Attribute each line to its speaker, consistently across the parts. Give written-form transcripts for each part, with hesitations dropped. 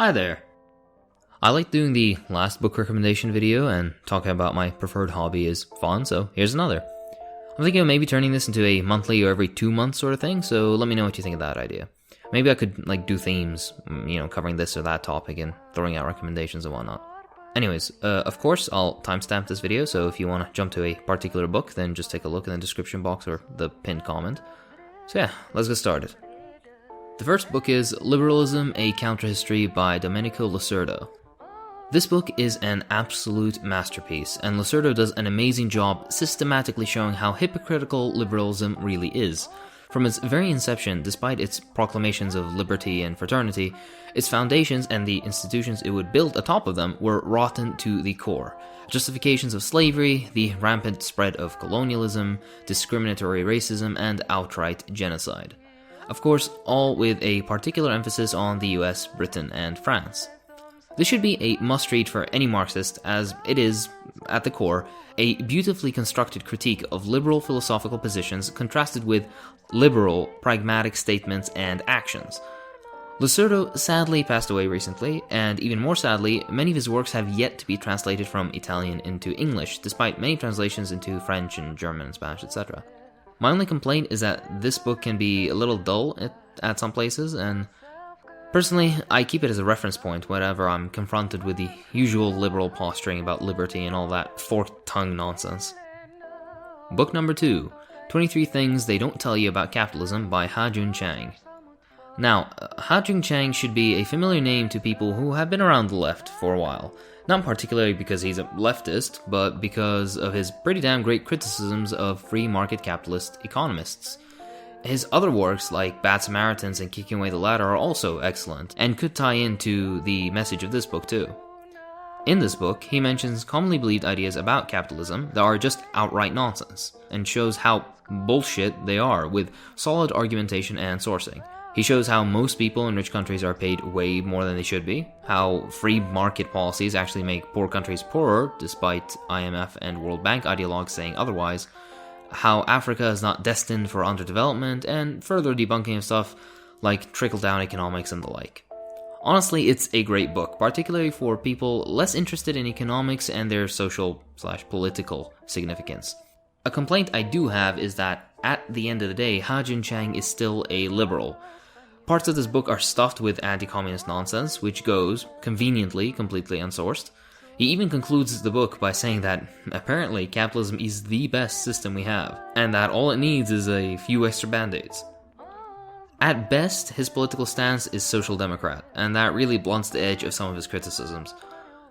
Speaker 1: Hi there. I like doing the last book recommendation video, and talking about my preferred hobby is fun, so here's another. I'm thinking of maybe turning this into a monthly or every 2 months sort of thing, so let me know what you think of that idea. Maybe I could do themes, covering this or that topic and throwing out recommendations and whatnot. Anyways, of course, I'll timestamp this video, so if you want to jump to a particular book, then just take a look in the description box or the pinned comment. So yeah, let's get started. The first book is Liberalism, a Counterhistory by Domenico Lacerda. This book is an absolute masterpiece, and Lacerda does an amazing job systematically showing how hypocritical liberalism really is. From its very inception, despite its proclamations of liberty and fraternity, its foundations and the institutions it would build atop of them were rotten to the core. Justifications of slavery, the rampant spread of colonialism, discriminatory racism, and outright genocide. Of course, all with a particular emphasis on the US, Britain, and France. This should be a must-read for any Marxist, as it is, at the core, a beautifully constructed critique of liberal philosophical positions contrasted with liberal, pragmatic statements and actions. Lacerda sadly passed away recently, and even more sadly, many of his works have yet to be translated from Italian into English, despite many translations into French and German and Spanish, etc. My only complaint is that this book can be a little dull at some places, and personally, I keep it as a reference point whenever I'm confronted with the usual liberal posturing about liberty and all that forked tongue nonsense. Book number 2, 23 Things They Don't Tell You About Capitalism by Ha-Joon Chang. Now, Ha-Joon Chang should be a familiar name to people who have been around the left for a while. Not particularly because he's a leftist, but because of his pretty damn great criticisms of free market capitalist economists. His other works, like Bad Samaritans and Kicking Away the Ladder, are also excellent, and could tie into the message of this book too. In this book, he mentions commonly believed ideas about capitalism that are just outright nonsense, and shows how bullshit they are, with solid argumentation and sourcing. He shows how most people in rich countries are paid way more than they should be, how free market policies actually make poor countries poorer, despite IMF and World Bank ideologues saying otherwise, how Africa is not destined for underdevelopment, and further debunking of stuff like trickle-down economics and the like. Honestly, it's a great book, particularly for people less interested in economics and their social/political significance. A complaint I do have is that, at the end of the day, Ha-Joon Chang is still a liberal. Parts of this book are stuffed with anti-communist nonsense, which goes, conveniently, completely unsourced. He even concludes the book by saying that, apparently, capitalism is the best system we have, and that all it needs is a few extra band-aids. At best, his political stance is social democrat, and that really blunts the edge of some of his criticisms.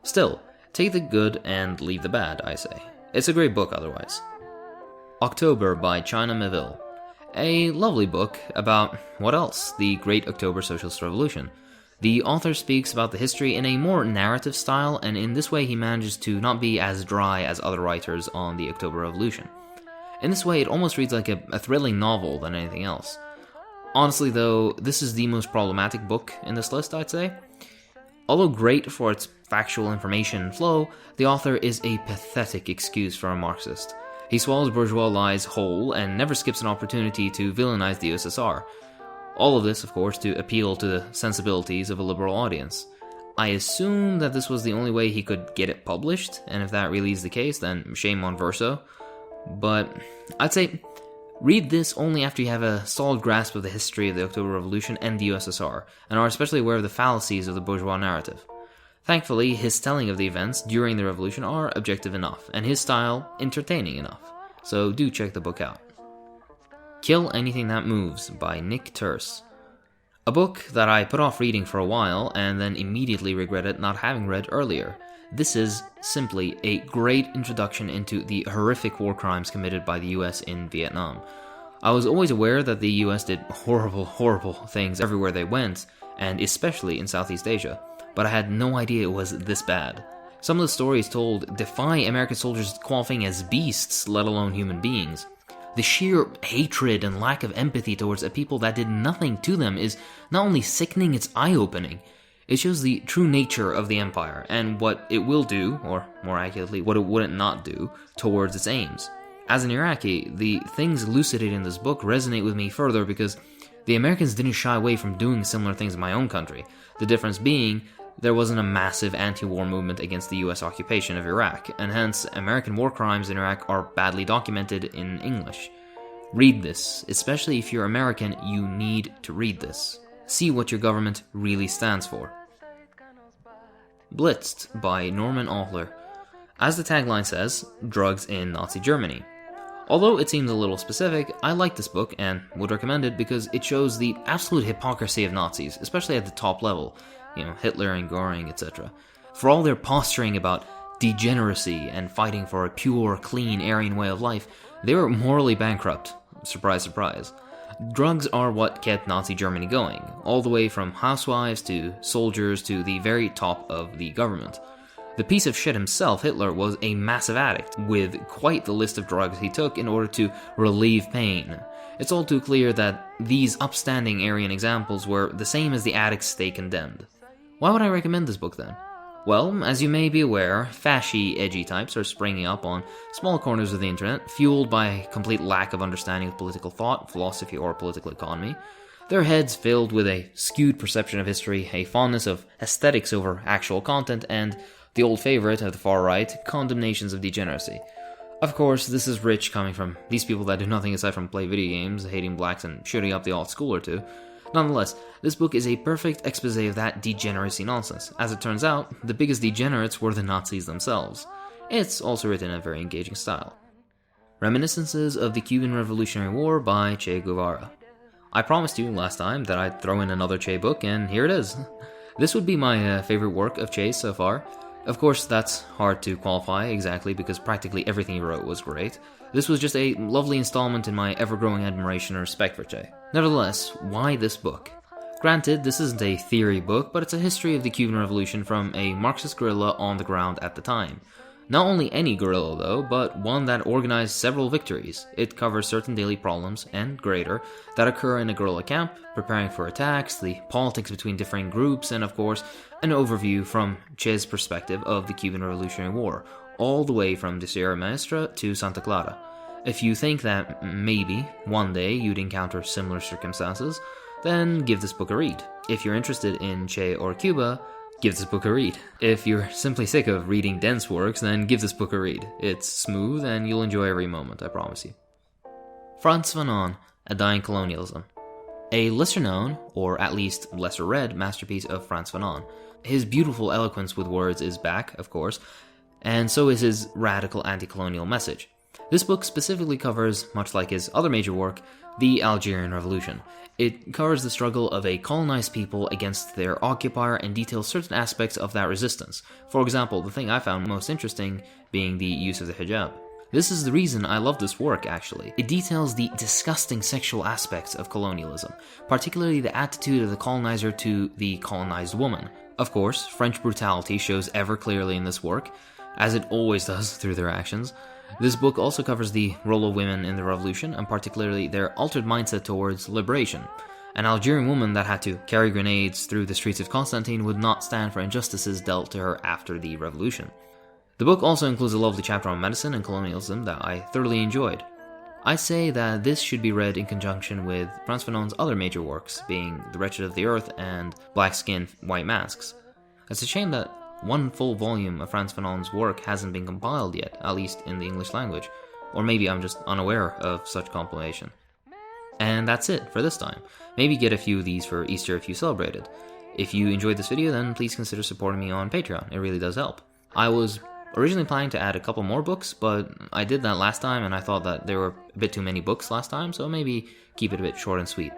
Speaker 1: Still, take the good and leave the bad, I say. It's a great book otherwise. October by China Miéville. A lovely book about, what else? The Great October Socialist Revolution. The author speaks about the history in a more narrative style, and in this way he manages to not be as dry as other writers on the October Revolution. In this way, it almost reads like a thrilling novel than anything else. Honestly though, this is the most problematic book in this list, I'd say. Although great for its factual information and flow, the author is a pathetic excuse for a Marxist. He swallows bourgeois lies whole and never skips an opportunity to villainize the USSR. All of this, of course, to appeal to the sensibilities of a liberal audience. I assume that this was the only way he could get it published, and if that really is the case, then shame on Verso. But I'd say read this only after you have a solid grasp of the history of the October Revolution and the USSR, and are especially aware of the fallacies of the bourgeois narrative. Thankfully, his telling of the events during the revolution are objective enough, and his style entertaining enough. So do check the book out. Kill Anything That Moves by Nick Turse. A book that I put off reading for a while, and then immediately regretted not having read earlier. This is simply a great introduction into the horrific war crimes committed by the US in Vietnam. I was always aware that the US did horrible, horrible things everywhere they went, and especially in Southeast Asia, but I had no idea it was this bad. Some of the stories told defy American soldiers qualifying as beasts, let alone human beings. The sheer hatred and lack of empathy towards a people that did nothing to them is not only sickening, it's eye-opening. It shows the true nature of the empire, and what it will do, or more accurately, what it wouldn't not do, towards its aims. As an Iraqi, the things elucidated in this book resonate with me further because the Americans didn't shy away from doing similar things in my own country, the difference being there wasn't a massive anti-war movement against the US occupation of Iraq, and hence American war crimes in Iraq are badly documented in English. Read this. Especially if you're American, you need to read this. See what your government really stands for. Blitzed by Norman Ohler. As the tagline says, drugs in Nazi Germany. Although it seems a little specific, I like this book and would recommend it because it shows the absolute hypocrisy of Nazis, especially at the top level, Hitler and Göring, etc. For all their posturing about degeneracy and fighting for a pure, clean, Aryan way of life, they were morally bankrupt. Surprise, surprise. Drugs are what kept Nazi Germany going, all the way from housewives to soldiers to the very top of the government. The piece of shit himself, Hitler, was a massive addict, with quite the list of drugs he took in order to relieve pain. It's all too clear that these upstanding Aryan examples were the same as the addicts they condemned. Why would I recommend this book then? Well, as you may be aware, fashy, edgy types are springing up on small corners of the internet, fueled by a complete lack of understanding of political thought, philosophy, or political economy. Their heads filled with a skewed perception of history, a fondness of aesthetics over actual content, and the old favorite of the far right, condemnations of degeneracy. Of course, this is rich coming from these people that do nothing aside from play video games, hating blacks, and shooting up the alt school or two. Nonetheless, this book is a perfect expose of that degeneracy nonsense. As it turns out, the biggest degenerates were the Nazis themselves. It's also written in a very engaging style. Reminiscences of the Cuban Revolutionary War by Che Guevara. I promised you last time that I'd throw in another Che book, and here it is. This would be my favorite work of Che's so far. Of course, that's hard to qualify exactly because practically everything he wrote was great. This was just a lovely installment in my ever-growing admiration and respect for Che. Nevertheless, why this book? Granted, this isn't a theory book, but it's a history of the Cuban Revolution from a Marxist guerrilla on the ground at the time. Not only any guerrilla though, but one that organized several victories. It covers certain daily problems, and greater, that occur in a guerrilla camp, preparing for attacks, the politics between differing groups, and of course, an overview from Che's perspective of the Cuban Revolutionary War, all the way from the Sierra Maestra to Santa Clara. If you think that maybe one day you'd encounter similar circumstances, then give this book a read. If you're interested in Che or Cuba, give this book a read. If you're simply sick of reading dense works, then give this book a read. It's smooth and you'll enjoy every moment, I promise you. Frantz Fanon, A Dying Colonialism. A lesser known, or at least lesser read, masterpiece of Frantz Fanon. His beautiful eloquence with words is back, of course, and so is his radical anti-colonial message. This book specifically covers, much like his other major work, the Algerian Revolution. It covers the struggle of a colonized people against their occupier and details certain aspects of that resistance. For example, the thing I found most interesting being the use of the hijab. This is the reason I love this work, actually. It details the disgusting sexual aspects of colonialism, particularly the attitude of the colonizer to the colonized woman. Of course, French brutality shows ever clearly in this work, as it always does through their actions. This book also covers the role of women in the revolution, and particularly their altered mindset towards liberation. An Algerian woman that had to carry grenades through the streets of Constantine would not stand for injustices dealt to her after the revolution. The book also includes a lovely chapter on medicine and colonialism that I thoroughly enjoyed. I say that this should be read in conjunction with Frantz Fanon's other major works, being The Wretched of the Earth and Black Skin, White Masks. It's a shame that one full volume of Frantz Fanon's work hasn't been compiled yet, at least in the English language, or maybe I'm just unaware of such compilation. And that's it for this time. Maybe get a few of these for Easter if you celebrate it. If you enjoyed this video, then please consider supporting me on Patreon, it really does help. I was originally planning to add a couple more books, but I did that last time and I thought that there were a bit too many books last time, so maybe keep it a bit short and sweet.